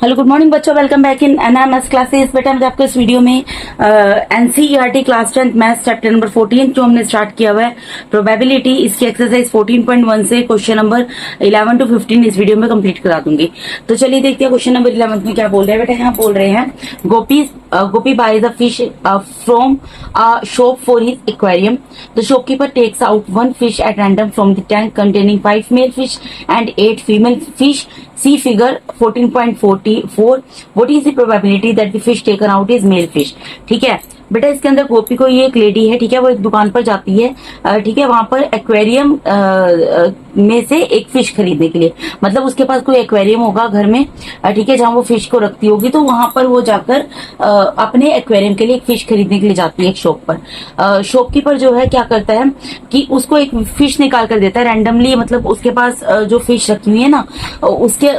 Hello good morning बच्चों, welcome back in NMS classes. बेटा मैं आपको इस वीडियो में NCERT class 10 maths chapter number 14 जो हमने स्टार्ट किया हुआ है प्रोबेबिलिटी, इसकी एक्सरसाइज 14.1 से क्वेश्चन नंबर 11 to 15 इस वीडियो में कंप्लीट करा दूंगी। तो चलिए देखते हैं क्वेश्चन नंबर 11 में क्या बोल रहे हैं। बेटा यहाँ बोल रहे हैं Gopi buys a fish from a shop for his aquarium. The shopkeeper takes out one fish at random from the tank containing 5 male fish and 8 female fish. See figure 14.44. What is the probability that the fish taken out is male fish? ठीक है बेटा, इसके अंदर गोपी को, ये एक lady है, ठीक है, वो एक दुकान पर जाती है, ठीक है, वहां पर एक्वेरियम में से एक फिश खरीदने के लिए, मतलब उसके पास कोई एक्वेरियम होगा घर में, ठीक है, जहां वो फिश को रखती होगी, तो वहां पर वो जाकर अपने एक्वेरियम के लिए एक फिश खरीदने के लिए जाती है एक शॉप पर। शॉपकीपर जो है क्या करता है कि उसको एक फिश निकाल कर देता है रैंडमली, मतलब उसके पास जो फिश रखी हुई है ना, उसके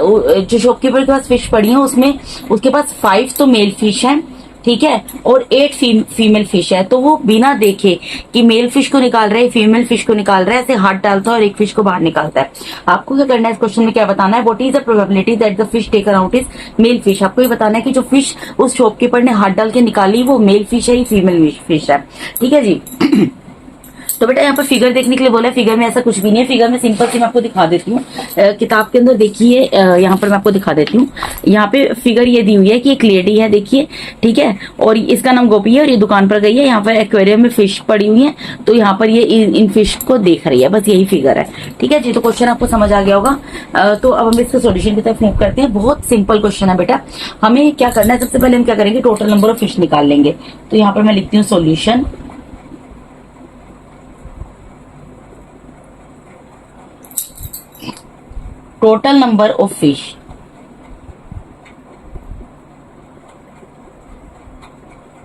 जो शॉपकीपर के पास फिश पड़ी है उसमें उसके पास 5 तो मेल फिश है, ठीक है, और 8 फीमेल फिश है। तो वो बिना देखे कि मेल फिश को निकाल रहा है फीमेल फिश को निकाल रहा है, ऐसे हाथ डालता है और एक फिश को बाहर निकालता है। आपको क्या करना है, इस क्वेश्चन में क्या बताना है, what is the probability that the fish taken out is male fish. आपको ये बताना है कि जो फिश उस शॉपकीपर ने हाथ डाल के निकाली वो मेल फिश है या फीमेल फिश है, ठीक है जी। तो बेटा यहाँ पर फिगर देखने के लिए बोला है, फिगर में ऐसा कुछ भी नहीं है, फिगर में सिंपल सी मैं आपको दिखा देती हूँ। किताब के अंदर देखिए, यहाँ पर मैं आपको दिखा देती हूँ। यहाँ पे फिगर ये दी हुई है कि एक लेडी है, देखिए, ठीक है, और इसका नाम गोपी है और ये दुकान पर गई है, यहाँ पर एक्वेरियम में फिश पड़ी हुई है, तो यहाँ पर ये इन फिश को देख रही है, बस यही फिगर है, ठीक है जी। तो क्वेश्चन आपको समझ आ गया होगा। तो अब हम इसके सोल्यूशन की तरफ मूव करते हैं। बहुत सिंपल क्वेश्चन है बेटा। हमें क्या करना है, सबसे पहले हम क्या करेंगे, टोटल नंबर ऑफ फिश निकाल लेंगे। तो यहाँ पर मैं लिखती हूँ solution. Total number of fish,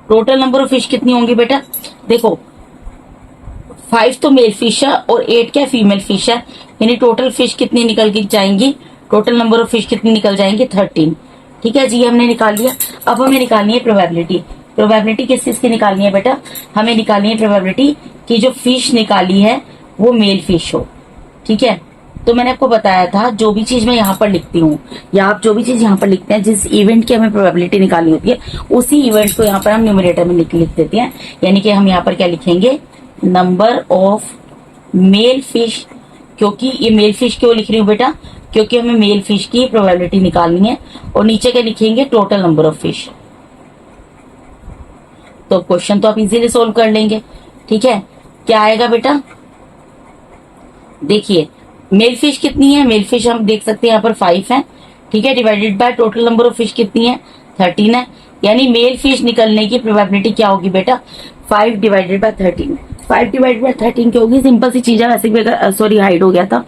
total number of fish कितनी होंगी बेटा, देखो 5 तो मेल फिश है और 8 क्या फीमेल फिश है, यानी टोटल फिश कितनी निकल के जाएंगी, टोटल नंबर ऑफ फिश कितनी निकल जाएंगी 13, ठीक है जी, हमने निकाल लिया। अब हमें निकालनी है प्रोबेबिलिटी। प्रोबेबिलिटी किस चीज की निकालनी है बेटा, हमें निकालनी है प्रोबेबिलिटी कि जो फिश निकाली है वो मेल फिश हो, ठीक है। तो मैंने आपको बताया था, जो भी चीज मैं यहाँ पर लिखती हूँ या आप जो भी चीज यहाँ पर लिखते हैं, जिस इवेंट की हमें प्रोबेबिलिटी निकालनी होती है उसी इवेंट को यहाँ पर हम न्यूमरेटर में लिख देते हैं। यानी कि हम यहाँ पर क्या लिखेंगे, नंबर ऑफ मेल फिश। क्योंकि ये मेल फिश क्यों लिख रही हूँ बेटा, क्योंकि हमें मेल फिश की प्रोबेबिलिटी निकालनी है। और नीचे क्या लिखेंगे, टोटल नंबर ऑफ फिश। तो क्वेश्चन तो आप इजीली सोल्व कर लेंगे, ठीक है। क्या आएगा बेटा, देखिए मेल फिश कितनी है, मेल फिश हम देख सकते हैं यहाँ पर 5 है, ठीक है, divided by total number of fish कितनी है 13 है, यानी मेल फिश निकलने की प्रोबेबिलिटी क्या होगी बेटा 5 डिवाइडेड बाय 13। 5 डिवाइडेड बाय 13 क्या होगी, सिंपल सी चीज है, वैसे भी सॉरी हाइड हो गया था।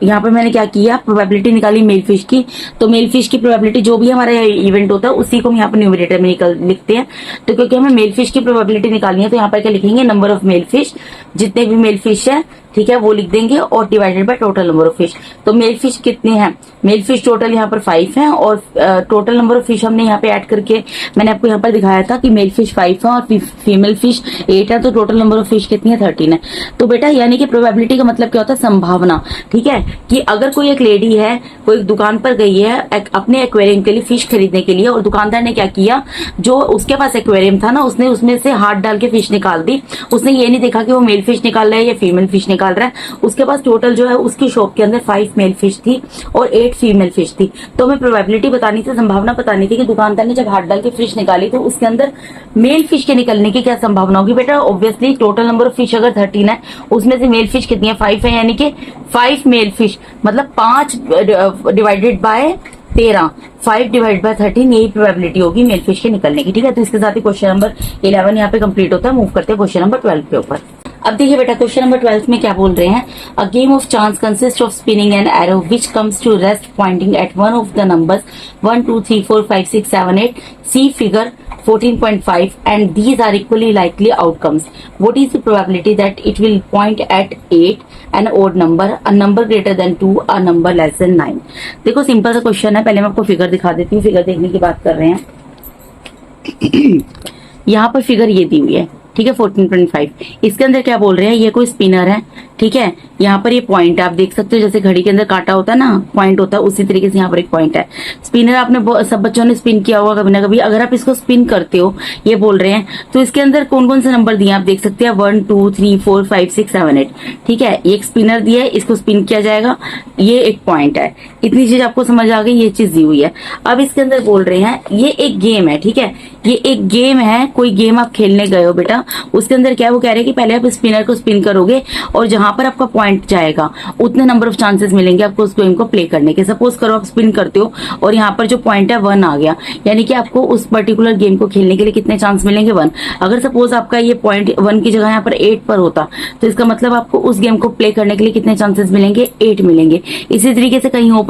यहाँ पर मैंने क्या किया, प्रोबेबिलिटी निकाली मेल फिश की। तो मेल फिश की प्रोबेबिलिटी जो भी हमारा इवेंट होता है उसी को हम यहाँ पर न्यूमरेटर में लिखते हैं। तो क्योंकि हमें मेल फिश की प्रोबेबिलिटी निकालनी है तो यहाँ पर क्या लिखेंगे, नंबर ऑफ मेल फिश, जितने भी मेल फिश है, ठीक है, वो लिख देंगे, और divided by total number of fish. तो मेल फिश कितने हैं, मेल फिश टोटल यहाँ पर 5 है, और टोटल नंबर ऑफ फिश हमने यहाँ पे ऐड करके मैंने आपको यहाँ पर दिखाया था कि मेल फिश 5 है और फीमेल फिश 8 है, तो टोटल नंबर ऑफ फिश कितनी है 13 है। तो बेटा यानी कि प्रोबेबिलिटी का मतलब क्या होता है, संभावना, ठीक है, कि अगर कोई एक लेडी है, कोई दुकान पर गई है अपने एक्वेरियम के लिए फिश खरीदने के लिए, और दुकानदार ने क्या किया, जो उसके पास एक्वेरियम था ना, उसने उसमें से हाथ डाल के फिश निकाल दी। उसने ये नहीं देखा कि वो मेल फिश निकाल रहा है या फीमेल फिश निकाल रहा है। उसके पास टोटल जो है उसकी शॉप के अंदर 5 मेल फिश थी और 8 फीमेल फिश थी। तो हमें प्रोबेबिलिटी बतानी थी, संभावना बतानी थी कि दुकानदार ने जब हाथ डाल के फिश निकाली तो उसके अंदर मेल फिश के निकलने की क्या संभावना होगी बेटा। Obviously total number of fish अगर 13 है, उसमें से मेल फिश कितनी है 5 है, यानी कि 5 मेल फिश मतलब 5 डिवाइडेड बाय 13, 5 डिवाइड बाय 13, यही प्रोबेबिलिटी होगी मेल फिश के निकलने की, ठीक है। तो इसके साथ ही क्वेश्चन नंबर 11 यहाँ पे कंप्लीट होता है। मूव करते हैं क्वेश्चन नंबर 12 के ऊपर। अब देखिए बेटा क्वेश्चन नंबर 12 में क्या बोल रहे हैं, a game of chance consist of spinning an arrow which comes to rest pointing at one of the numbers 1 2 3 4 5 6 7 8, see figure 14.5 and these are equally likely outcomes. What is the probability that it will point at 8, an odd number, a number greater than 2, a number less than 9? देखो simple सा question है, पहले मैं आपको figure दिखा देती हूँ, figure देखने की बात कर रहे हैं। यहाँ पर फिगर ये दी हुई है, ठीक है 14.5। इसके अंदर क्या बोल रहे हैं, ये कोई स्पिनर है, ठीक है। यहाँ पर ये पॉइंट आप देख सकते हो, जैसे घड़ी के अंदर कांटा होता है ना, पॉइंट होता है, उसी तरीके से यहाँ पर एक पॉइंट है। स्पिनर आपने सब बच्चों ने स्पिन किया होगा कभी ना कभी। अगर आप इसको स्पिन करते हो, ये बोल रहे हैं, तो इसके अंदर कौन कौन से नंबर दिए आप देख सकते हैं, 1 2 3 4 5 6 7 8, ठीक है। एक स्पिनर दिया है, इसको स्पिन किया जाएगा, ये एक पॉइंट है। इतनी चीज आपको समझ आ गई, ये चीज दी हुई है। अब इसके अंदर बोल रहे हैं ये एक गेम है, ठीक है, ये एक गेम है, कोई गेम आप खेलने गए हो बेटा, उसके अंदर क्या है, वो कह रहे हैं कि पहले आप स्पिनर को स्पिन करोगे और जहां पर आपका पॉइंट जाएगा उतने नंबर ऑफ चांसेस मिलेंगे आपको उस गेम को प्ले करने के। सपोज करो आप स्पिन करते हो और यहाँ पर जो पॉइंट है 1 आ गया, यानी कि आपको उस पर्टिकुलर गेम को खेलने के लिए कितने चांस मिलेंगे, 1। अगर सपोज आपका ये पॉइंट 1 की जगह यहाँ पर 8 पर होता, तो इसका मतलब आपको उस गेम को प्ले करने के लिए कितने चांसेस मिलेंगे, 8 मिलेंगे। इसी तरीके से कहीं और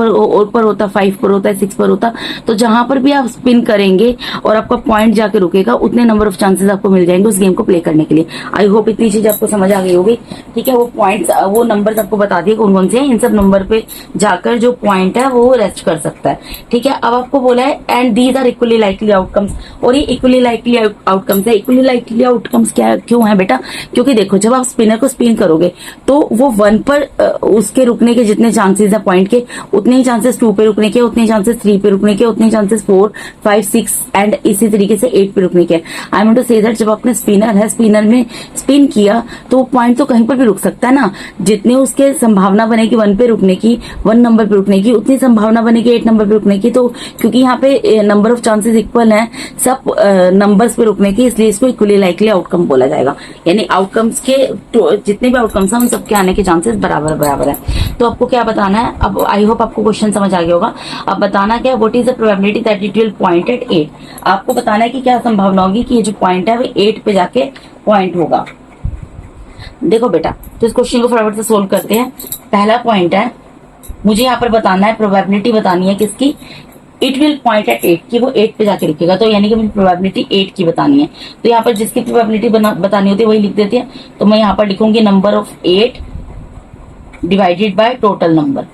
पर होता, 5 पर होता है, 6 पर होता, तो जहां पर भी आप स्पिन करेंगे और आपका पॉइंट जाके रुकेगा, उतने नंबर ऑफ चांसेस आपको मिल जाएंगे उस गेम को प्ले करने के लिए। आई होप इतनी चीज आपको समझ आ गई होगी, ठीक है। वो पॉइंट्स, वो नंबर्स आपको बता दिए कौन कौन से हैं, इन सब नंबर पे जाकर जो पॉइंट है वो रेस्ट कर सकता है, ठीक है। अब आपको बोला है and these are equally likely outcomes, और ये इक्वली लाइकली आउटकम्स है। इक्वली लाइकली आउटकम्स क्या क्यों है बेटा, क्योंकि देखो जब आप स्पिनर को स्पिन करोगे तो वो 1 पर उसके रुकने के जितने चांसेस है पॉइंट के, उतने ही चांसेस 2 पे रुकने के, उतने चांसेस 3 पे रुकने के, उतने चांसेस 4 5 6 एंड इसी तरीके से 8 पे रुकने के। I want to say that जब आपने स्पिनर है, स्पिनर में स्पिन किया तो पॉइंट तो कहीं पर भी रुक सकता है ना, जितने उसके संभावना बनेगी 1 पे रुकने की, 1 नंबर पे रुकने की, उतनी संभावना बनेगी 8 नंबर पे रुकने की। तो क्योंकि यहाँ पे नंबर ऑफ चांसेस इक्वल हैं सब नंबर्स पे रुकने की, इसलिए इसको इक्वली लाइकली आउटकम बोला जाएगा। यानी आउटकम्स के जितने भी आउटकम्स हैं उन सबके आने के चांसेस बराबर बराबर है। तो आपको क्या बताना है, अब आई होप आपको क्वेश्चन समझ आ गया होगा। अब बताना क्या, what is the probability that it will point at 8। आपको बताना है कि क्या संभावना होगी कि ये जो पॉइंट है वो 8 पे जाके पॉइंट होगा। देखो बेटा, तो इस क्वेश्चन को फटाफट से सोल्व करते हैं। पहला पॉइंट है, मुझे यहाँ पर बताना है, प्रोबेबिलिटी बतानी है किसकी, इट विल पॉइंट एट 8 की, वो 8 पे जाके रुकेगा। तो यानी कि मुझे प्रोबेबिलिटी 8 की बतानी है। तो यहाँ पर जिसकी प्रोबेबिलिटी बतानी होती है वही लिख देते हैं। तो मैं यहाँ पर लिखूंगी number of 8 divided by total number,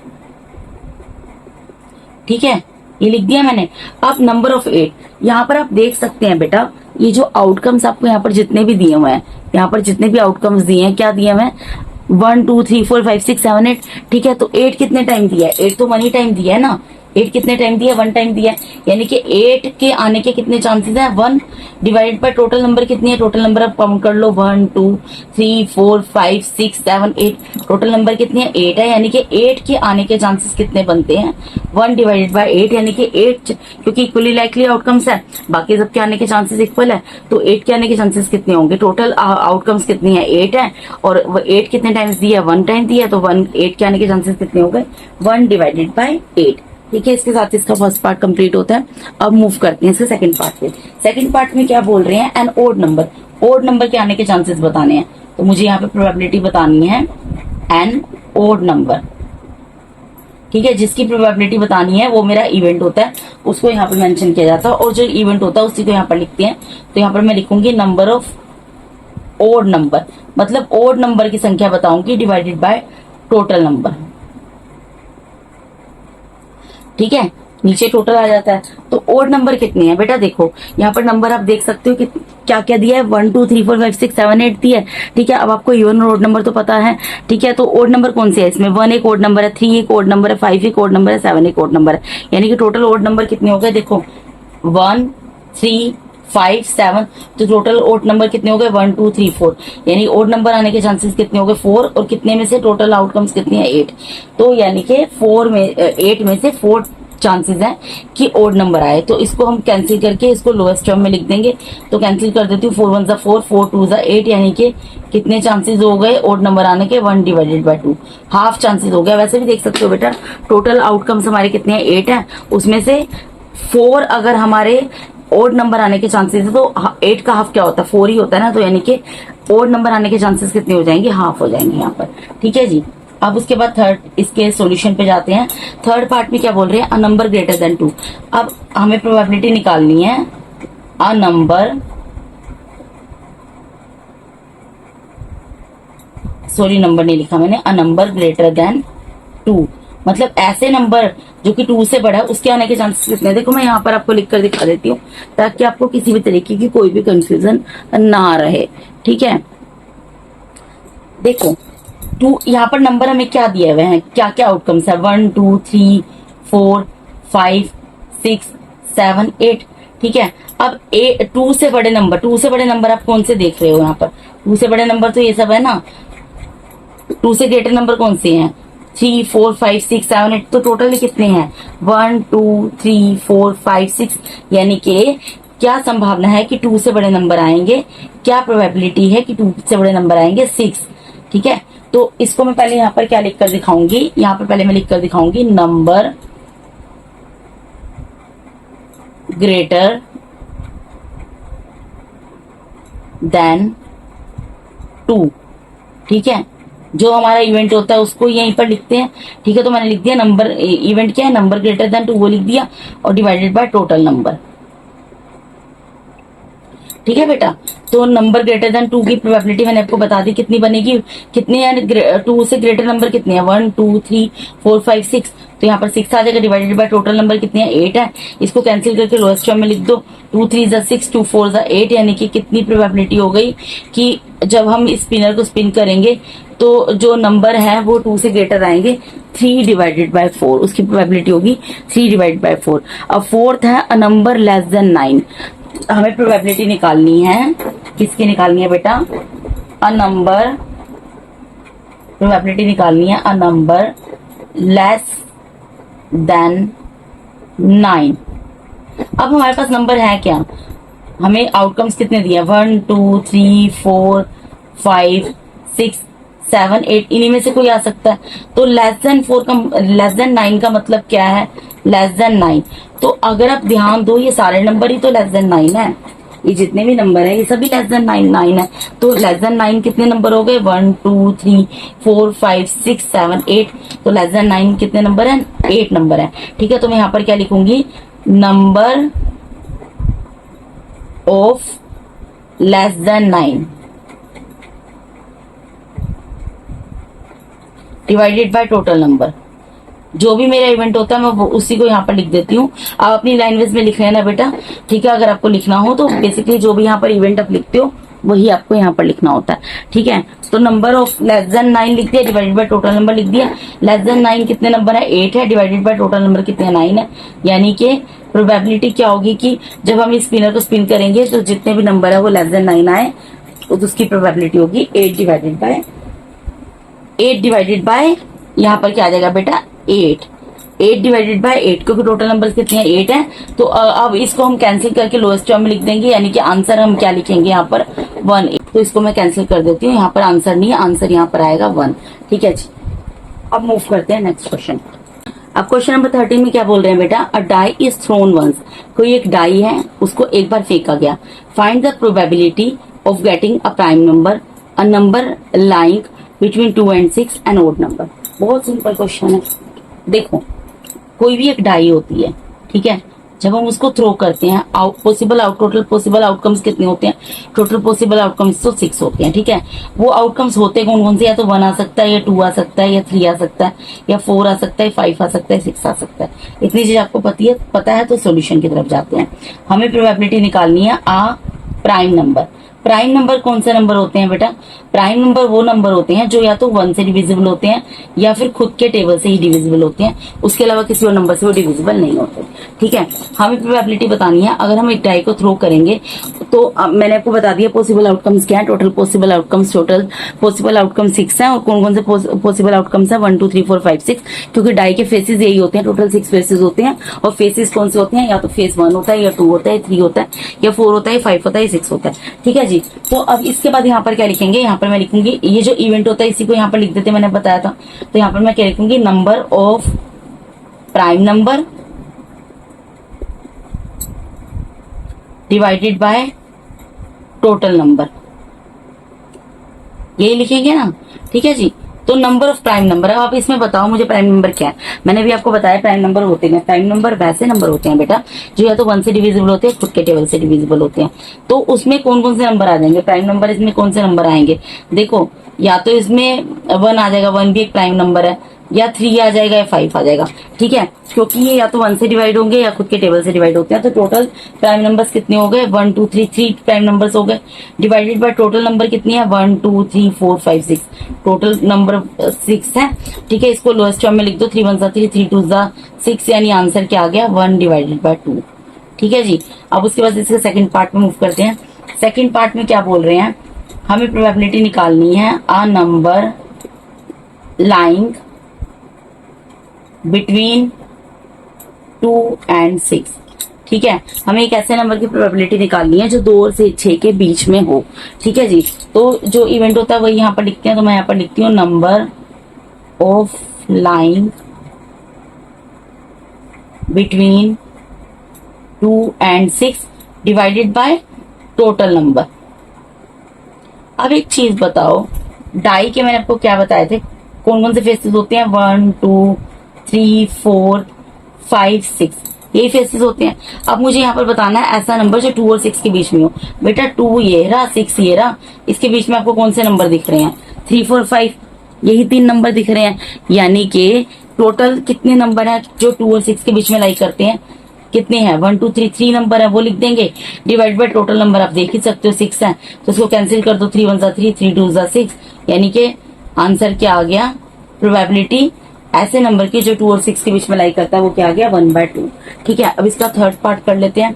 ठीक है, ये लिख दिया मैंने। अब नंबर ऑफ 8, यहाँ पर आप देख सकते हैं बेटा, ये जो आउटकम्स आपको यहाँ पर जितने भी दिए हुए हैं, यहाँ पर जितने भी आउटकम्स दिए हैं, क्या दिए हुए हैं, 1 2 3 4 5 6 7 8, ठीक है। तो 8 कितने टाइम दिया है, 8 तो 1 ही टाइम दिया है ना, 8 कितने टाइम दिया, 1 टाइम दिया है। यानी कि 8 के आने के कितने चांसेस हैं, 1 डिवाइडेड बाय टोटल नंबर कितनी है, टोटल नंबर आप काउंट कर लो, 1 2 3 4 5 6 7 8, टोटल नंबर कितनी है, 8 है। यानी कि 8 के आने के चांसेस कितने बनते हैं, 1 डिवाइडेड बाय 8, यानी कि 8, क्योंकि इक्वली लाइकली आउटकम्स है, बाकी सबके आने के चांसेस इक्वल है, तो 8 के आने के चांसेस कितने होंगे, टोटल आउटकम्स कितनी है, 8 है, और 8 कितने टाइम्स दिया, 1 टाइम दिया, तो 8 के आने के चांसेस कितने हो गए, 1 डिवाइडेड बाय 8, ठीक है। इसके साथ इसका फर्स्ट पार्ट कंप्लीट होता है। अब मूव करते हैं इसके सेकंड पार्ट पे। सेकंड पार्ट में क्या बोल रहे हैं, an odd number, odd number के आने के चांसेस बताने हैं। तो मुझे यहाँ पे प्रोबेबिलिटी बतानी है एन ओड नंबर, ठीक है। जिसकी प्रोबेबिलिटी बतानी है वो मेरा इवेंट होता है, उसको यहाँ पे मेंशन किया जाता है, और जो इवेंट होता है उसी को यहाँ पर लिखते हैं। तो यहाँ पर मैं लिखूंगी नंबर ऑफ ओड नंबर, मतलब ओड नंबर की संख्या बताऊंगी डिवाइडेड बाय टोटल नंबर, ठीक है। नीचे टोटल आ जाता है। तो ओड नंबर कितने हैं बेटा, देखो यहाँ पर नंबर आप देख सकते हो कि क्या क्या दिया है, 1 2 3 4 5 6 7 8 दिया है, ठीक है। अब आपको इवन और ओड नंबर तो पता है, ठीक है। तो ओड नंबर कौन से है इसमें, 1 एक ओड नंबर है, 3 एक ओड नंबर है, 5 एक ओड नंबर है, 7 एक ओड नंबर है। यानी कि टोटल ओड नंबर कितने हो गए, देखो 1 3 5 7, तो टोटल ओड नंबर कितने हो गए, 1 2 3 4, यानी ओड नंबर आने के चांसेस कितने हो गए, 4, और कितने में से टोटल आउटकम्स कितने हैं, 8। तो यानी कि 8 में से 4 चांसेस हैं कि ओड नंबर आए। तो इसको हम कैंसिल करके इसको लोएस्ट टर्म में लिख देंगे। तो कैंसिल कर देती हूँ, 4 1 4 4 2 8, यानी कि कितने चांसेस हो गए ओड नंबर आने के, 1 डिवाइडेड बाय 2, हाफ चांसेस हो गया। वैसे भी देख सकते हो बेटा, टोटल आउटकम्स हमारे कितने हैं, 8 है, उसमें से 4 अगर हमारे ओड नंबर आने के चांसेस है, तो 8 का हाफ क्या होता है, 4 ही होता है ना। तो यानी कि ओड नंबर आने के चांसेस कितने हो जाएंगे, हाफ हो जाएंगे यहाँ पर, ठीक है जी। अब उसके बाद थर्ड इसके सॉल्यूशन पे जाते हैं। थर्ड पार्ट में क्या बोल रहे हैं, अ नंबर ग्रेटर देन 2। अब हमें प्रोबेबिलिटी निकालनी है अ नंबर, सॉरी नंबर नहीं लिखा मैंने, अ नंबर ग्रेटर देन 2। मतलब ऐसे नंबर जो कि 2 से बड़ा है उसके आने के चांसेस कितने हैं। देखो मैं यहाँ पर आपको लिख कर दिखा देती हूँ ताकि आपको किसी भी तरीके की कोई भी कंफ्यूजन ना रहे। ठीक है, देखो 2 यहाँ पर नंबर हमें क्या दिए हुए हैं, क्या क्या आउटकम्स है, 1 2 3 4 5 6 7 8। ठीक है, अब 2 से बड़े नंबर आप कौन से देख रहे हो यहाँ पर, 2 से बड़े नंबर तो ये सब है ना। 2 से ग्रेटर नंबर कौन से हैं, 3 4 5 6 7 8। तो टोटल कितने हैं, 1 2 3 4 5 6। यानी कि क्या संभावना है कि 2 से बड़े नंबर आएंगे, क्या प्रोबेबिलिटी है कि 2 से बड़े नंबर आएंगे, 6। ठीक है, तो इसको मैं पहले यहाँ पर क्या लिख कर दिखाऊंगी, यहाँ पर पहले मैं लिख कर दिखाऊंगी नंबर ग्रेटर देन 2। ठीक है, जो हमारा इवेंट होता है उसको यहीं पर लिखते हैं। ठीक है, तो मैंने लिख दिया नंबर, इवेंट क्या है, नंबर ग्रेटर देन 2 वो लिख दिया और डिवाइडेड बाय टोटल नंबर। ठीक है बेटा, तो नंबर ग्रेटर देन 2 की प्रोबेबिलिटी मैंने आपको बता दी कितनी बनेगी, कितने हैं 2 से ग्रेटर नंबर कितने हैं, 1 2 3 4 5 6। तो यहाँ पर 6 आ जाएगा, डिवाइडेड बाय टोटल नंबर कितने हैं, 8 है। इसको कैंसिल करके लोएस्ट टर्म में लिख दो, 2 3 ज़ा 6 2 4 ज़ा 8। यानी कि कितनी प्रोबेबिलिटी हो गई कि जब हम स्पिनर को स्पिन करेंगे तो जो नंबर है वो 2 से ग्रेटर आएंगे, 3 डिवाइडेड बाय 4 उसकी प्रोबेबिलिटी होगी 3 डिवाइडेड बाय 4। अब फोर्थ है अ नंबर लेस देन 9। हमें प्रोबेबिलिटी निकालनी है, किसकी निकालनी है बेटा, अ नंबर, प्रोबेबिलिटी निकालनी है अ नंबर लेस देन 9। अब हमारे पास नंबर है क्या, हमें आउटकम्स कितने दिए, 1 2 3 4 5 6 7 8। इन्हीं में से कोई आ सकता है। तो लेस देन 9 का मतलब क्या है, लेस देन 9। तो अगर आप ध्यान दो ये सारे नंबर ही तो लेस देन 9 है, ये जितने भी नंबर है ये सभी लेस देन 9 है। तो लेस देन 9 कितने नंबर हो गए, 1 2 3 4 5 6 7 8। तो लेस देन 9 कितने नंबर है, 8 नंबर है। ठीक है, तो मैं यहाँ पर क्या लिखूंगी, number of less than 9 divided by total number. जो भी मेरा इवेंट होता है मैं वो उसी को यहाँ पर लिख देती हूँ। आप अपनी लैंग्वेज में लिख लेना बेटा। ठीक है, अगर आपको लिखना हो तो बेसिकली जो भी यहाँ पर इवेंट आप लिखते हो वही आपको यहाँ पर लिखना होता है। ठीक है, तो नंबर ऑफ लेस देन 9 लिख दिया, डिवाइडेड बाय टोटल नंबर लिख दिया। लेस देन 9 कितने नंबर है, 8 है, डिवाइडेड बाय टोटल नंबर कितने 9 है। यानी कि प्रोबेबिलिटी क्या होगी कि जब हम इस स्पिनर को स्पिन करेंगे तो जितने भी नंबर है वो लेस देन 9 आए, तो उसकी प्रोबेबिलिटी होगी 8 डिवाइडेड बाय यहाँ पर क्या आ जाएगा बेटा, 8 डिवाइडेड बाय 8, क्योंकि टोटल नंबर कितने हैं, 8 है। तो अब इसको हम कैंसिल करके लोएस्ट टर्म में लिख देंगे, यानी कि आंसर हम क्या लिखेंगे यहाँ पर 1। तो इसको मैं कैंसिल कर देती हूँ, यहाँ पर आंसर नहीं है, आंसर यहाँ पर आएगा 1। ठीक है जी, अब मूव करते हैं नेक्स्ट क्वेश्चन। अब क्वेश्चन नंबर 13 में क्या बोल रहे हैं बेटा, a die is thrown once. कोई एक डाई है उसको एक बार फेंका गया, find the probability of getting a prime number, a number lying between 2 and 6 an odd number. बहुत सिंपल क्वेश्चन है। देखो कोई भी एक डाई होती है, ठीक है, जब हम उसको थ्रो करते हैं टोटल पॉसिबल आउटकम्स कितने होते हैं, टोटल पॉसिबल आउटकम्स तो 6 होते हैं। ठीक है, वो आउटकम्स होते कौन कौन से, या तो 1 आ सकता है, या 2 आ सकता है, या 3 आ सकता है, या 4 आ सकता है, 5 आ सकता है, 6 आ सकता है। इतनी चीज आपको पता है तो सोल्यूशन की तरफ जाते हैं। हमें प्रोबेबिलिटी निकालनी है आ प्राइम नंबर। प्राइम नंबर कौन से नंबर होते हैं बेटा, प्राइम नंबर वो नंबर होते हैं जो या तो 1 से डिविजिबल होते हैं या फिर खुद के टेबल से ही डिविजिबल होते हैं, उसके अलावा किसी और नंबर से वो डिविजिबल नहीं होते। ठीक है, हमें प्रोबेबिलिटी बतानी है। अगर हम एक डाई को थ्रो करेंगे तो मैंने आपको बता दिया पॉसिबल आउटकम्स क्या है, टोटल पॉसिबल आउटकम्स 6 है। और कौन कौन से पॉसिबल आउटकम्स है, 1 2 3 4 5 6, क्योंकि डाई के फेसेस यही होते हैं, टोटल 6 फेसेस होते हैं। और फेसेस कौन से होते हैं, या तो फेस 1 होता है, या 2 होता है, 3 होता है, या 4 होता है, 5 होता है, 6 होता है। ठीक है जी, तो अब इसके बाद यहाँ पर क्या लिखेंगे, यहाँ पर मैं लिखूंगी ये जो इवेंट होता है इसी को यहाँ पर लिख देते, मैंने बताया था। तो यहाँ पर मैं क्या लिखूंगी, number of prime number divided by total number, यही लिखेंगे ना। ठीक है जी, तो नंबर ऑफ प्राइम नंबर। अब आप इसमें बताओ मुझे प्राइम नंबर क्या है। मैंने भी आपको बताया प्राइम नंबर होते हैं, प्राइम नंबर वैसे नंबर होते हैं बेटा जो या तो 1 से डिविजिबल होते हैं, खुद के टेबल से डिविजिबल होते हैं। तो उसमें कौन कौन से नंबर आ जाएंगे प्राइम नंबर, इसमें कौन से नंबर आएंगे, देखो या तो इसमें 1 आ जाएगा, 1 भी एक प्राइम नंबर है। या 3 आ जाएगा या 5 आ जाएगा, ठीक है, क्योंकि ये या तो 1 से डिवाइड होंगे या खुद के टेबल से डिवाइड होते हैं। तो टोटल प्राइम नंबर्स कितने हो गए, 1 2 3, 3 प्राइम नंबर्स हो गए, डिवाइडेड बाय टोटल नंबर कितनी है, 1 2 3 4 5 6, टोटल नंबर 6 है, ठीक है। इसको लोएस्ट फॉर्म में लिख दो, 3 1 3, 3 2 6, यानी आंसर क्या आ गया, 1 डिवाइडेड बाय 2, ठीक है जी। अब उसके बाद इसके सेकंड पार्ट में मूव करते हैं। सेकंड पार्ट में क्या बोल रहे हैं, हमें प्रोबेबिलिटी निकालनी है अ नंबर लाइंग बिटवीन 2 and 6, ठीक है। हमें एक ऐसे नंबर की प्रोबेबिलिटी निकालनी है जो 2 और 6 के बीच में हो, ठीक है जी। तो जो इवेंट होता है वही यहाँ पर लिखते हैं, तो मैं यहाँ पर लिखती हूँ number of line between 2 and 6 divided by total number. अब एक चीज बताओ, डाई के मैंने आपको क्या बताए थे, कौन कौन से फेसेस होते हैं, 1 2 3 4 5 6, यही फेसेस होते हैं। अब मुझे यहाँ पर बताना है ऐसा नंबर जो 2 और 6 के बीच में हो। बेटा 2 ये रहा, 6 ये रहा, इसके बीच में आपको कौन से नंबर दिख रहे हैं, 3 4 5, यही 3 नंबर दिख रहे हैं। यानी कि टोटल कितने नंबर हैं जो 2 और 6 के बीच में लाइक करते हैं, कितने हैं, 1 2 3, 3 नंबर है, वो लिख देंगे। डिवाइड बाय टोटल नंबर आप देख ही सकते हो 6 है, तो उसको कैंसिल कर दो, 3 1 3, 3 2 6, यानी कि आंसर क्या आ गया, प्रोबेबिलिटी ऐसे नंबर की जो 2 और 6 के बीच में लाइक करता है वो क्या आ गया, 1/2, ठीक है। अब इसका थर्ड पार्ट कर लेते हैं।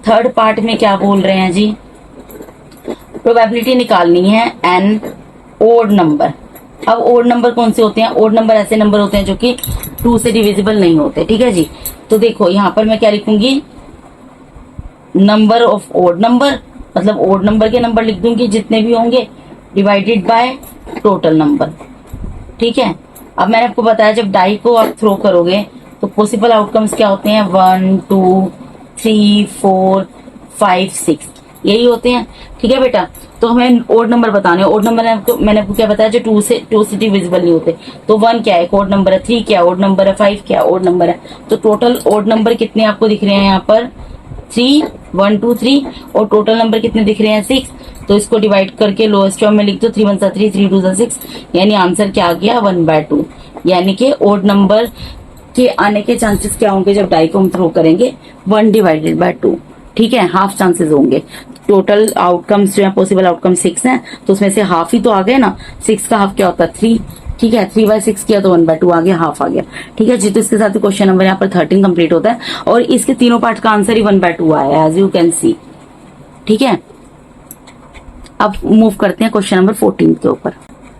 थर्ड पार्ट में क्या बोल रहे हैं जी, प्रोबेबिलिटी निकालनी है एन ओड नंबर। अब ओड नंबर कौन से होते हैं, ओड नंबर ऐसे नंबर होते हैं जो कि 2 से डिविजिबल नहीं होते, ठीक है जी। तो देखो यहां पर मैं क्या लिखूंगी, नंबर ऑफ ओड नंबर, मतलब ओड नंबर के नंबर लिख दूंगी जितने भी होंगे, डिवाइडेड बाय टोटल नंबर, ठीक है। अब मैंने आपको बताया जब डाई को आप थ्रो करोगे तो पॉसिबल आउटकम्स क्या होते हैं, 1 2 3 4 5 6, यही होते हैं, ठीक है बेटा। तो हमें ओड नंबर बताने, ओड नंबर मैंने आपको क्या बताया जो 2 से डिविजिबल नहीं होते। तो 1 क्या है, ओड नंबर है, 3 क्या ओड नंबर है, 5 क्या ओड नंबर है। तो टोटल ओड नंबर कितने आपको दिख रहे हैं यहाँ पर, 3 1 2 3, और टोटल नंबर कितने दिख रहे हैं, 6। तो इसको डिवाइड करके लोएस्ट फॉर्म में लिख दो, 3 1 3, 3 2 6, यानी आंसर क्या आ गया, 1/2। यानी कि ओड नंबर के आने के चांसेस क्या होंगे जब डाई को हम थ्रो करेंगे, 1 डिवाइडेड बाय 2, ठीक है, हाफ चांसेस होंगे। टोटल आउटकम्स जो है पॉसिबल आउटकम 6 हैं, तो उसमें से हाफ ही तो आ गए ना, 6 का हाफ क्या होता है, 3, ठीक है, 3/6 किया तो 1/2 आ गया, हाफ आ गया, ठीक है जी। तो इसके साथ क्वेश्चन नंबर यहाँ पर 13 कंप्लीट होता है, और इसके तीनों पार्ट का आंसर ही 1/2 आया है, एज यू कैन सी, ठीक है। अब मूव करते हैं क्वेश्चन नंबर 14 के ऊपर।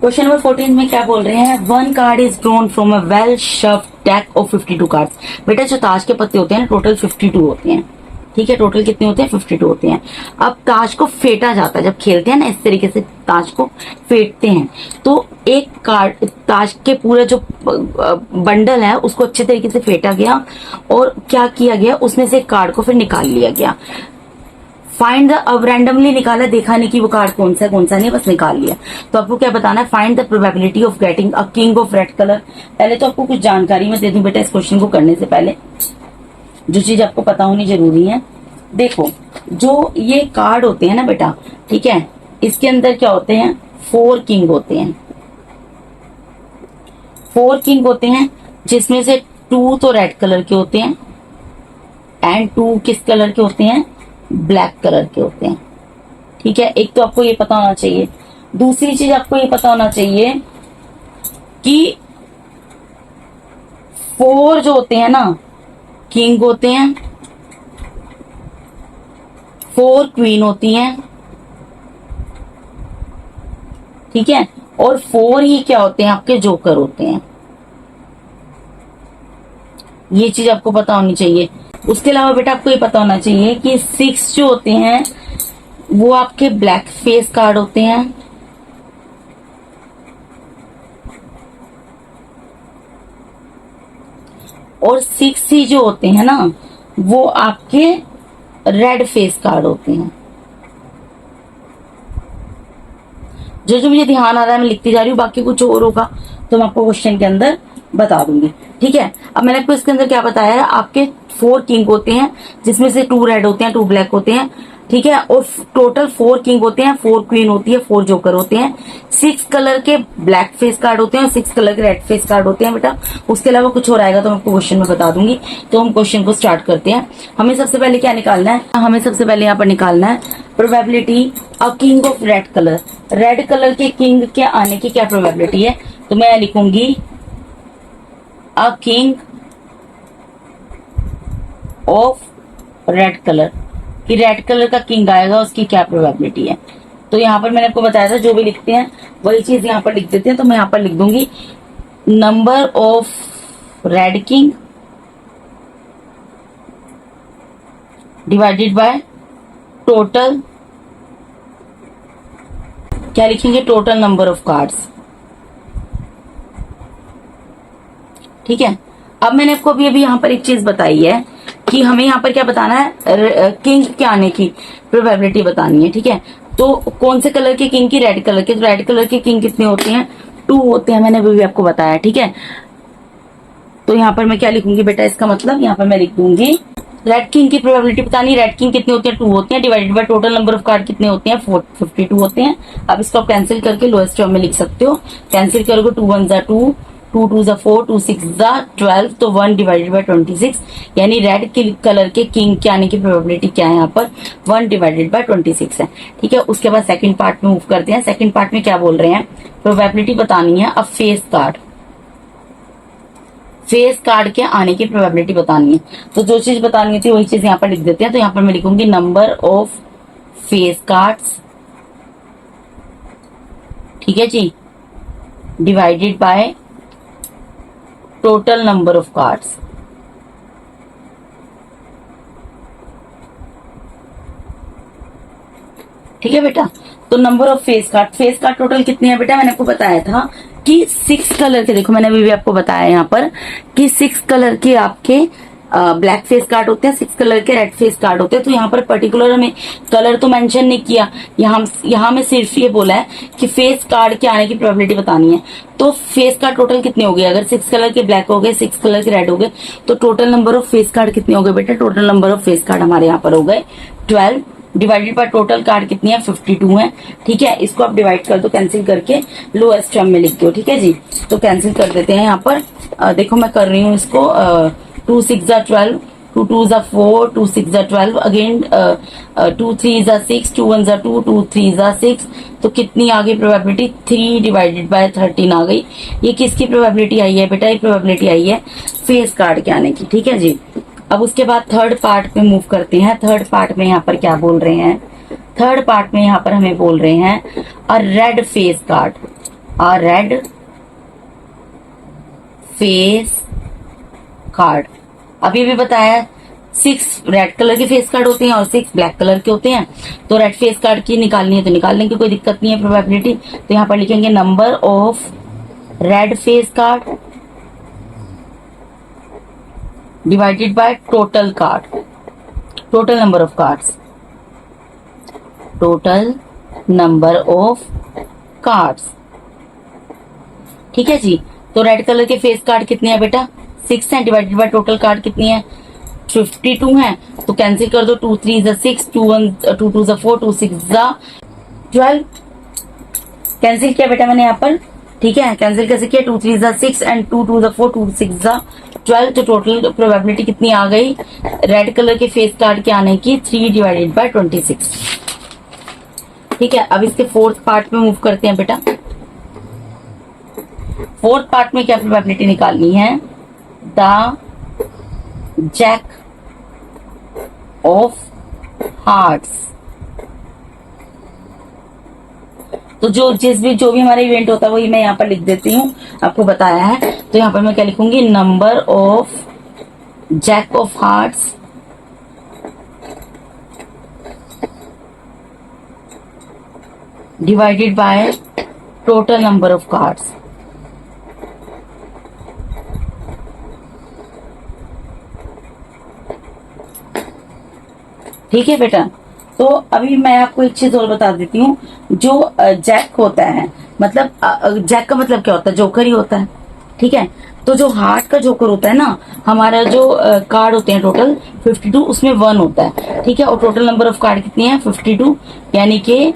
क्वेश्चन नंबर 14 में क्या बोल रहे हैं, 1 card is drawn from a well shuffled deck of 52 cards. बेटा जो ताश के पत्ते होते हैं ना, टोटल 52 होते हैं, ठीक है, टोटल कितने होते हैं, 52 होते हैं। अब ताश को फेंटा जाता है, जब खेलते हैं ना इस तरीके से ताश को फेंटते हैं, तो एक कार्ड, ताश के पूरे जो बंडल है उसको अच्छे तरीके से फेंटा गया, और क्या किया गया, उसमें से एक कार्ड को फिर निकाल लिया गया। फाइंड द, अब रैंडमली निकाला, देखा नहीं कि वो कार्ड कौन सा नहीं, बस निकाल लिया। तो आपको क्या बताना है, find the probability of getting a king of red colour. पहले तो आपको कुछ जानकारी मैं दे दूं बेटा, इस क्वेश्चन को करने से पहले जो चीज आपको पता होनी जरूरी है। देखो जो ये कार्ड होते हैं ना बेटा, ठीक है, इसके अंदर क्या होते हैं, 4 किंग होते हैं, 4 किंग होते हैं, जिसमें से 2 तो रेड कलर के होते हैं एंड 2 किस कलर के होते हैं, ब्लैक कलर के होते हैं, ठीक है। एक तो आपको ये पता होना चाहिए। दूसरी चीज आपको ये पता होना चाहिए कि 4 जो होते हैं ना, किंग होते हैं, 4 क्वीन होती हैं, ठीक है, और 4 ही क्या होते हैं, आपके जोकर होते हैं। ये चीज आपको पता होनी चाहिए। उसके अलावा बेटा आपको ये पता होना चाहिए कि 6 जो होते हैं वो आपके ब्लैक फेस कार्ड होते हैं, और 6 ही जो होते हैं ना वो आपके रेड फेस कार्ड होते हैं। जो जो मुझे ध्यान आ रहा है मैं लिखती जा रही हूँ, बाकी कुछ और होगा तो मैं आपको क्वेश्चन के अंदर बता दूंगी। ठीक है, अब मैंने आपको इसके अंदर क्या बताया है, आपके 4 किंग होते हैं जिसमें से 2 रेड होते हैं, 2 ब्लैक होते हैं। ठीक है, और टोटल 4 किंग होते हैं, 4 क्वीन होती है, 4 जोकर होते हैं, 6 कलर के ब्लैक फेस कार्ड होते हैं और 6 कलर के रेड फेस कार्ड होते हैं बेटा। उसके अलावा कुछ और आएगा तो मैं आपको क्वेश्चन में बता दूंगी। तो हम क्वेश्चन को स्टार्ट करते हैं। हमें सबसे पहले क्या निकालना है, हमें सबसे पहले यहाँ पर निकालना है probability a king of red colour. Red colour के किंग के आने की क्या प्रोबेबिलिटी है, तो मैं लिखूंगी a king of red colour, कि रेड कलर का किंग आएगा उसकी क्या प्रोबेबिलिटी है। तो यहाँ पर मैंने आपको बताया था जो भी लिखते हैं वही चीज यहाँ पर लिख देते हैं। तो मैं यहाँ पर लिख दूंगी number of red king divided by total, क्या लिखेंगे, टोटल नंबर ऑफ कार्ड्स। ठीक है, अब मैंने आपको अभी यहाँ पर एक चीज बताई है कि हमें यहाँ पर क्या बताना है, किंग के आने की प्रोबेबिलिटी बतानी है। ठीक है, तो कौन से कलर के किंग की, रेड कलर के। तो रेड कलर के किंग कितने होते हैं, 2 होते हैं, मैंने अभी भी आपको बताया। ठीक है, तो यहाँ पर मैं क्या लिखूंगी बेटा, इसका मतलब यहाँ पर मैं लिख दूंगी रेड किंग की प्रोबेबिलिटी बतानी, रेड किंग कितने होते हैं, 2 होते हैं, divided by total number of card कितने होते हैं, 52 होते हैं। अब इसको आप कैंसिल करके लोएस्ट टर्म में लिख सकते हो। कैंसिल करोगे 2 1 जा 2, 2 2 जा 4, 2 6 जा 12, तो 1 डिवाइडेड बाय 26, यानी रेड कलर के किंग के आने की प्रोबेबिलिटी क्या है यहाँ पर, 1 डिवाइडेड बाय 26 है। ठीक है, उसके बाद सेकंड पार्ट में मूव करते हैं। सेकंड पार्ट में क्या बोल रहे हैं, प्रोबेबिलिटी बतानी है अब फेस कार्ड, फेस कार्ड के आने की प्रोबेबिलिटी बतानी है। तो जो चीज बतानी थी वही चीज यहाँ पर लिख देते हैं। तो यहाँ पर मैं लिखूंगी नंबर ऑफ फेस कार्ड्स, ठीक है जी, divided by total number of cards. ठीक है बेटा, तो number of face card total कितने हैं बेटा, मैंने आपको बताया था कि 6 कलर के, देखो मैंने अभी भी आपको बताया यहाँ पर कि 6 कलर के आपके ब्लैक फेस कार्ड होते हैं, 6 कलर के रेड फेस कार्ड होते हैं। तो यहाँ पर पर्टिकुलर हमें कलर तो मेंशन नहीं किया, यहाँ में सिर्फ ये बोला है कि फेस कार्ड के आने की प्रोबेबिलिटी बतानी है। तो फेस कार्ड टोटल कितने हो गए, अगर 6 कलर के ब्लैक हो गए, 6 कलर के रेड हो गए, तो total number of face card कितने हो गए बेटा, total number of face card हमारे यहाँ पर हो गए 12, डिवाइडेड बाय टोटल कार्ड कितनी है, 52 है। ठीक है, इसको आप डिवाइड कर दो कैंसिल करके, लोएस्ट टर्म में लिख दो। ठीक है जी, तो कैंसिल कर देते हैं यहाँ पर। देखो मैं कर रही हूँ इसको, 2 6 जा 12, 2 2 जा 4, 2 6 जा 12, अगेन 2 3 जा 6, 2 1 जा 2, 2 3 जा 6, तो कितनी आ गई प्रोबेबिलिटी, 3 डिवाइडेड बाय 13 आ गई। ये किसकी प्रोबेबिलिटी आई है बेटा, ये प्रोबेबिलिटी आई है फेस कार्ड के आने की। ठीक है जी, अब उसके बाद थर्ड पार्ट में मूव करते हैं। थर्ड पार्ट में यहाँ पर क्या बोल रहे हैं, थर्ड पार्ट में यहाँ पर हमें बोल रहे हैं अ रेड फेस कार्ड, अ रेड फेस कार्ड। अभी भी बताया 6 रेड कलर के फेस कार्ड होते हैं और 6 ब्लैक कलर के होते हैं। तो रेड फेस कार्ड की निकालनी है तो निकाल लेंगे, कोई दिक्कत नहीं है प्रोबेबिलिटी। तो यहाँ पर लिखेंगे number of red face card divided by total card, total number of cards, total number of cards. ठीक है जी, तो रेड कलर के फेस कार्ड कितने हैं बेटा, 6 हैं, डिवाइडेड बाय टोटल कार्ड कितनी है, 52 है। तो कैंसिल कर दो, 2 3 जा 6, 2 2 जा 4, 2 6 जा 12, कैंसिल किया बेटा मैंने यहाँ पर। ठीक है, कैंसिल कैसे किया, 2 3 जा 6 एंड 2 2 जा 4, 2 6 जा 12, तो टोटल प्रोबेबिलिटी कितनी आ गई रेड कलर के फेस कार्ड के आने की, 3 डिवाइडेड बाय 26। ठीक है, अब इसके फोर्थ पार्ट में मूव करते हैं बेटा। फोर्थ पार्ट में क्या प्रोबेबिलिटी निकालनी है, द जैक ऑफ हार्ट्स। तो जो भी हमारा इवेंट होता है वही मैं यहाँ पर लिख देती हूँ, आपको बताया है। तो यहाँ पर मैं क्या लिखूंगी, number of jack of hearts divided by total number of cards. ठीक है बेटा, तो अभी मैं आपको एक चीज और बता देती हूँ। जो जैक होता है, मतलब जैक का मतलब क्या होता है, जोकर ही होता है। ठीक है, तो जो हार्ट का जोकर होता है ना, हमारा जो कार्ड होते हैं टोटल 52, उसमें 1 होता है, ठीक है। और टोटल नंबर ऑफ कार्ड कितनी है 52, यानी कि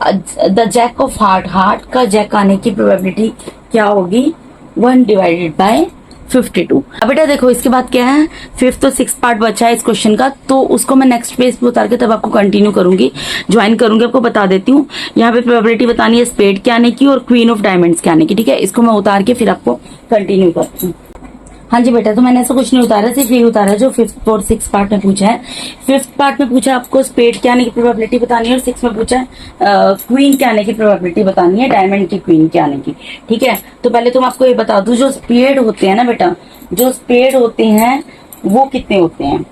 the jack of heart, heart का जैक आने की प्रोबेबिलिटी क्या होगी 1 डिवाइडेड बाय 52। अब बेटा देखो इसके बाद क्या है, फिफ्थ और सिक्स पार्ट बचा है इस क्वेश्चन का, तो उसको मैं नेक्स्ट पेज पे उतार के तब आपको कंटिन्यू करूंगी, ज्वाइन करूंगी। आपको बता देती हूँ, यहाँ पे प्रोबेबिलिटी बतानी है स्पेड के आने की और क्वीन ऑफ डायमंड्स के आने की, ठीक है। इसको मैं उतार के फिर आपको कंटिन्यू करती हूँ। हाँ जी बेटा, तो मैंने ऐसा कुछ नहीं उतारा, सिर्फ ये उतारा जो फिफ्थ और सिक्स पार्ट में पूछा है। फिफ्थ पार्ट में पूछा आपको स्पेड के आने की प्रोबेबिलिटी बतानी है, और सिक्स में पूछा है क्वीन के आने की प्रोबेबिलिटी बतानी है, डायमंड की क्वीन के आने की, ठीक है। तो पहले तो मैं आपको ये बता दूं, जो स्पेड होते हैं ना बेटा, जो स्पेड होते हैं वो कितने होते हैं,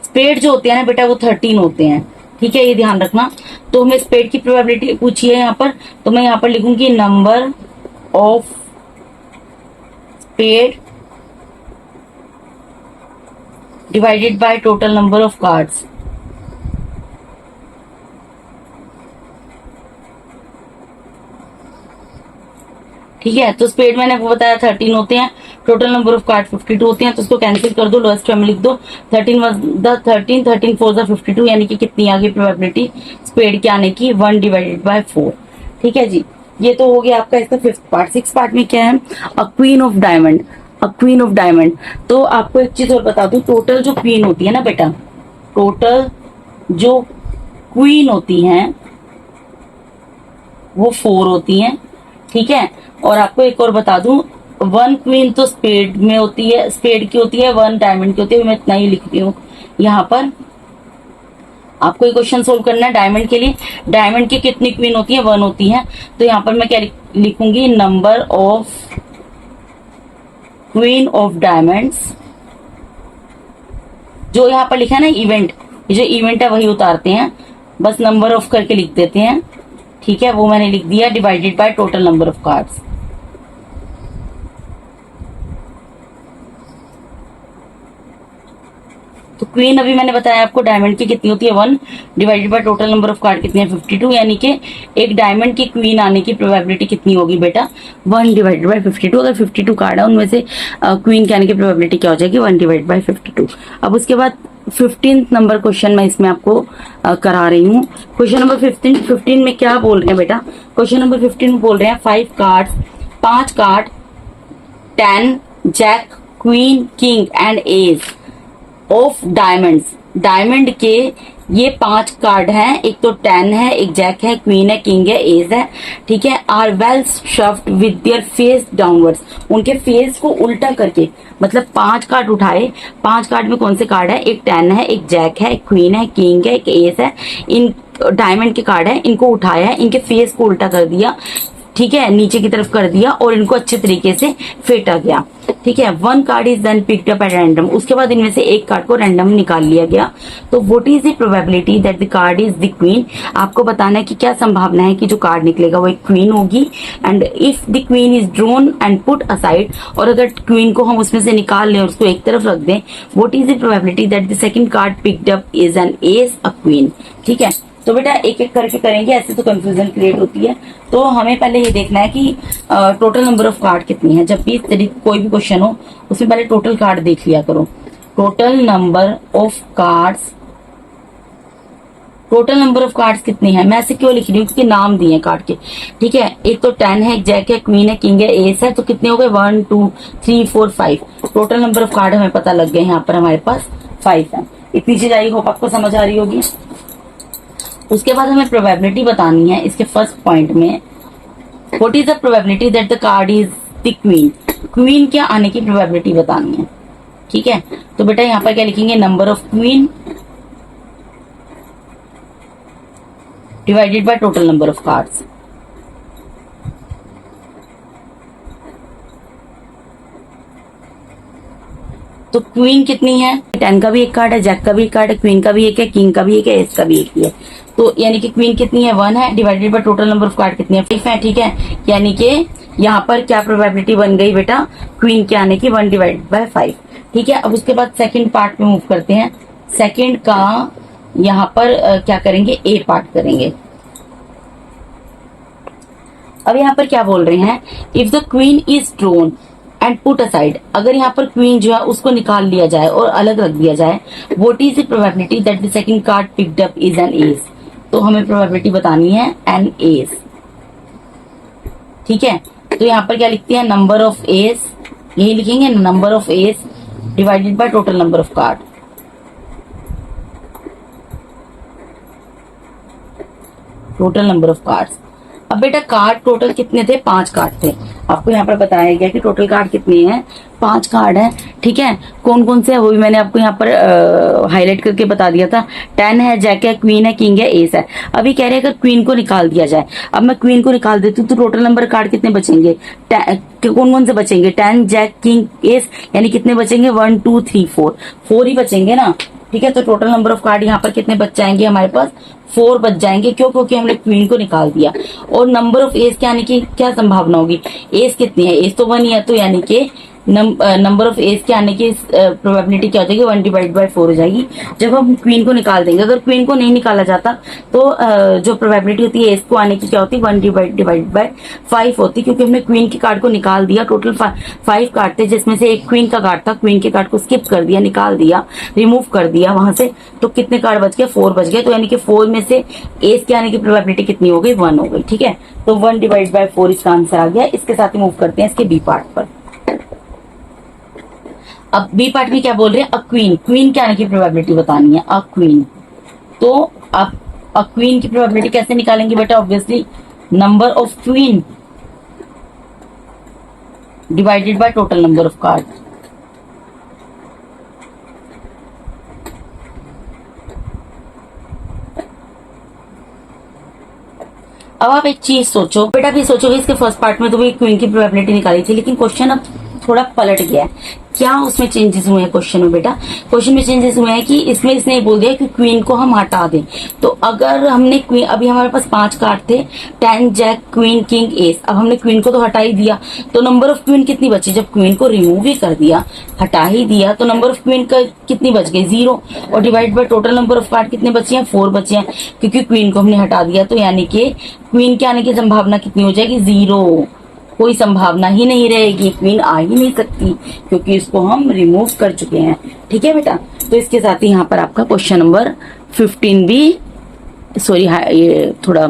स्पेड जो होते हैं ना बेटा वो 13 होते हैं, ठीक है, ये ध्यान रखना। तो हमें स्पेड की प्रोबेबिलिटी पूछी है यहाँ पर, तो मैं यहाँ पर लिखूंगी number of spade divided by total number of cards. ठीक है, तो स्पेड मैंने आपको बताया 13 होते हैं, टोटल नंबर ऑफ कार्ड 52 होते हैं, तो उसको कैंसिल कर दो, लोएस्ट टर्म लिख दो, 13 was the 13, 13 4 the 52, यानी कि कितनी आ गई प्रोबेबिलिटी स्पेड के आने की 1 डिवाइडेड बाय 4, ठीक है जी। ये तो हो गया आपका इसका फिफ्थ पार्ट। सिक्स पार्ट में क्या है, a queen of diamond, a queen of diamond. तो आपको एक चीज और बता दूं, टोटल जो क्वीन होती है ना बेटा, टोटल जो क्वीन होती हैं वो 4 होती हैं, ठीक है। और आपको एक और बता दूं, 1 क्वीन तो स्पेड में होती है, स्पेड की होती है, 1 डायमंड की होती है, मैं इतना ही लिखती हूँ यहाँ पर। आपको ये क्वेश्चन सोल्व करना है डायमंड के लिए, डायमंड की कितनी क्वीन होती है 1 होती है, तो यहाँ पर मैं क्या लिखूंगी, number of queen of diamonds. जो यहाँ पर लिखा है ना इवेंट, ये जो इवेंट है वही उतारते हैं, बस नंबर ऑफ करके लिख देते हैं, ठीक है, वो मैंने लिख दिया, divided by total number of cards. तो क्वीन अभी मैंने बताया आपको डायमंड की कितनी होती है 1 divided by total number of card कितनी है 52, यानी कि एक डायमंड की क्वीन आने की प्रोबेबिलिटी कितनी होगी बेटा 1 डिवाइडेड बाय 52। अगर 52 कार्ड है उनमें से क्वीन के आने की प्रोबेबिलिटी क्या हो जाएगी 1 डिवाइडेड बाय 52। अब उसके बाद 15th नंबर क्वेश्चन मैं इसमें आपको करा रही हूँ। क्वेश्चन नंबर 15 में क्या बोल रहे हैं बेटा, क्वेश्चन नंबर 15 में बोल रहे हैं 5 cards, 5 card 10 jack queen king and ace of diamonds, diamond के ये 5 कार्ड हैं, एक तो 10 है, एक जैक है, क्वीन है, किंग है, एज है, ठीक है। Are well shuffled with their face downwards, उनके फेस को उल्टा करके, मतलब 5 कार्ड उठाए, 5 कार्ड में कौन से कार्ड है, एक 10 है, एक जैक है, एक क्वीन है, किंग है, एक एज है, इन डायमंड के कार्ड है, इनको उठाया है, इनके फेस को उल्टा कर दिया, ठीक है, नीचे की तरफ कर दिया और इनको अच्छे तरीके से फेंटा गया, ठीक है। 1 card is then picked up at random, उसके बाद इनमें से एक कार्ड को रैंडम निकाल लिया गया। तो what is the probability that the card is the queen, आपको बताना है कि क्या संभावना है कि जो कार्ड निकलेगा वो एक क्वीन होगी। And if the queen is drone and put aside, और अगर क्वीन को हम उसमें से निकाल लें और उसको एक तरफ रख दें, what is the probability that the second card picked up is an ace a queen, ठीक है। तो बेटा एक एक करके करेंगे, ऐसे तो कंफ्यूजन क्रिएट होती है। तो हमें पहले ये देखना है कि टोटल नंबर ऑफ कार्ड कितनी है। जब भी कोई भी क्वेश्चन हो उसमें पहले टोटल कार्ड देख लिया करो, total number of cards, total number of cards कितनी है। मैं ऐसे क्यों लिख रही हूँ क्योंकि नाम दिए हैं कार्ड के, ठीक है। एक तो 10 है, एक जैक है, क्वीन है, किंग है, एस है, तो कितने हो गए 1 2 3 4 5, टोटल नंबर ऑफ कार्ड हमें पता लग गए, यहाँ पर हमारे पास 5 है। इतनी चीज आई होप आपको समझ आ रही होगी। उसके बाद हमें प्रोबेबिलिटी बतानी है इसके फर्स्ट पॉइंट में, what is the probability that the card is the queen, queen के आने की प्रोबेबिलिटी बतानी है, ठीक है। तो बेटा यहाँ पर क्या लिखेंगे, number of queen divided by total number of cards. तो क्वीन कितनी है, 10 का भी एक कार्ड है, जैक का भी एक कार्ड है, क्वीन का भी एक है, किंग का भी एक है, एस का भी एक ही है। तो यानी कि क्वीन कितनी है 1 है, divided by total number of card कितनी है 5 है, ठीक है। यानी कि यहाँ पर क्या प्रोबेबिलिटी बन गई बेटा क्वीन के आने की 1 डिवाइडेड बाय 5, ठीक है। अब उसके बाद सेकंड पार्ट में मूव करते हैं। सेकंड का यहाँ पर क्या करेंगे, ए पार्ट करेंगे। अब यहाँ पर क्या बोल रहे हैं, if the queen is drone, and put aside, अगर यहाँ पर क्वीन जो है उसको निकाल लिया जाए और अलग रख दिया जाए, what is the probability that the second card picked up is N S. तो हमें प्रोबेबिलिटी बतानी है एन एस, ठीक है। तो यहाँ पर क्या लिखते हैं, नंबर ऑफ एस, यही लिखेंगे number of S divided by total number of card. Total number of cards. अब बेटा कार्ड टोटल कितने थे, 5 कार्ड थे। आपको यहाँ पर बताया गया कि टोटल कार्ड कितने हैं, 5 कार्ड हैं, ठीक है। कौन कौन से है वो भी मैंने आपको यहाँ पर हाईलाइट करके बता दिया था। 10 है, जैक है, क्वीन है, किंग है, एस है। अभी कह रहे हैं अगर क्वीन को निकाल दिया जाए, अब मैं क्वीन को निकाल देती हूँ तो टोटल नंबर कार्ड कितने बचेंगे, कौन कौन से बचेंगे, 10, जैक, किंग, एस, यानी कितने बचेंगे, 1 2 3 4 ही बचेंगे ना, ठीक है। तो टोटल नंबर ऑफ कार्ड यहाँ पर कितने बच जाएंगे, हमारे पास 4 बच जाएंगे। क्यों, क्योंकि हमने क्वीन को निकाल दिया। और नंबर ऑफ एस के आने की क्या संभावना होगी, एस कितनी है, एस तो 1 ही है, तो यानी कि नंबर ऑफ एस के आने की प्रोबेबिलिटी क्या हो जाएगी, 1 डिवाइड बाय 4 हो जाएगी जब हम क्वीन को निकाल देंगे। अगर क्वीन को नहीं निकाला जाता तो जो प्रोबेबिलिटी होती है एस को आने की क्या होती है, 1 डिवाइड बाय 5 होती, क्योंकि हमने क्वीन के कार्ड को निकाल दिया। टोटल 5 कार्ड थे, जिसमें से एक क्वीन का कार्ड था, क्वीन के कार्ड को स्किप कर दिया, निकाल दिया, रिमूव कर दिया वहां से, तो कितने कार्ड बच गए, 4 बच गए। तो यानी कि 4 में से एस के आने की प्रोबेबिलिटी कितनी हो गई, 1 हो गई, ठीक है। तो 1 डिवाइड बाय 4 इसका आंसर आ गया। इसके साथ ही मूव करते हैं इसके बी पार्ट पर। अब बी पार्ट में क्या बोल रहे हैं, अ क्वीन, क्वीन के आने की प्रोबेबिलिटी बतानी है, अ क्वीन। तो अब अ क्वीन की प्रोबेबिलिटी कैसे निकालेंगे बेटा, obviously number of queen divided by total number of card. अब आप एक चीज सोचो बेटा, भी सोचोगे इसके फर्स्ट पार्ट में तो भी क्वीन की प्रोबेबिलिटी निकाली थी, लेकिन क्वेश्चन अब थोड़ा पलट गया है। क्या उसमें चेंजेस हुए हैं क्वेश्चन में बेटा, क्वेश्चन में चेंजेस हुए हैं कि इसमें इसने बोल दिया कि क्वीन को हम हटा दें। तो अगर हमने क्वीन, अभी हमारे पास 5 कार्ड थे, 10, जैक, क्वीन, किंग, एस, अब हमने क्वीन को तो हटा ही दिया, तो नंबर ऑफ क्वीन कितनी बची, जब क्वीन को रिमूव ही कर दिया, हटा ही दिया, तो नंबर ऑफ क्वीन का कितनी बच गई, 0, और divide by total number of card कितने बचे हैं, 4 बचे हैं, क्योंकि क्वीन को हमने हटा दिया। तो यानी कि क्वीन के आने की संभावना कितनी हो जाएगी, 0, कोई संभावना ही नहीं रहेगी, क्वीन आ ही नहीं सकती क्योंकि इसको हम रिमूव कर चुके हैं, ठीक है बेटा। तो इसके साथ ही यहाँ पर आपका क्वेश्चन नंबर 15 भी, सॉरी ये थोड़ा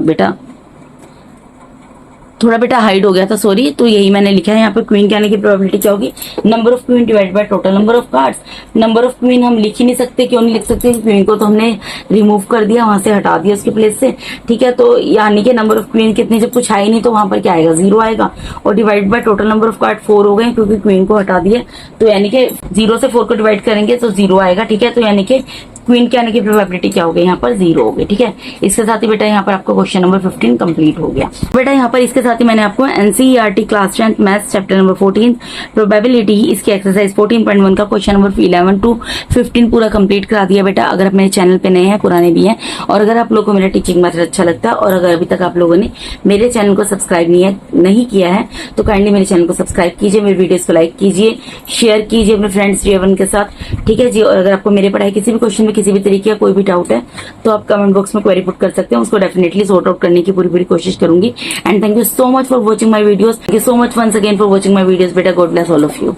बेटा हाइड हो गया था, सॉरी। तो यही मैंने लिखा है यहाँ पर, क्वीन के आने की प्रोबेबिलिटी क्या होगी, number of queen divide by total number of cards. Number of queen हम लिख ही नहीं सकते, क्यों नहीं लिख सकते, क्वीन को तो हमने रिमूव कर दिया, वहां से हटा दिया उसके प्लेस से, ठीक है। तो यानी कि नंबर ऑफ क्वीन कितनी, जब कुछ है ही नहीं तो वहां पर क्या आएगा, 0 आएगा, और divide by total number of card 4 हो गए क्योंकि क्वीन को हटा दिए। तो यानी कि 0 से 4 को डिवाइड करेंगे तो 0 आएगा, ठीक है। तो यानी कि क्वीन के आने की प्रोबेबिलिटी क्या हो गई, यहाँ पर 0 हो गई, ठीक है। इसके साथ ही बेटा यहाँ पर आपका क्वेश्चन नंबर 15 कंप्लीट हो गया। बेटा यहाँ पर इसके साथ ही मैंने आपको NCERT class 10 maths chapter number 14 probability, इसकी एक्सरसाइज 14.1 का क्वेश्चन नंबर 11 to 15 पूरा कंप्लीट करा दिया बेटा। अगर आप मेरे चैनल पे नए हैं, पुराने भी हैं, और अगर आप लोगों को मेरा टीचिंग मेथड अच्छा लगता है, और अगर अभी तक आप लोगों ने मेरे चैनल को सब्सक्राइब नहीं किया है, तो काइंडली मेरे चैनल को सब्सक्राइब कीजिए, मेरे वीडियोस को लाइक कीजिए, शेयर कीजिए अपने फ्रेंड्स जीवन के साथ, ठीक है जी। और अगर आपको मेरे पढ़ाई किसी भी क्वेश्चन में किसी भी तरीके का कोई भी डाउट है तो आप कमेंट बॉक्स में क्वेरी पुट कर सकते हैं, उसको डेफिनेटली सॉर्ट आउट करने की पूरी कोशिश करूंगी। And thank you so much for watching my videos, thank you so much once again for watching my videos बेटा। God bless all of you.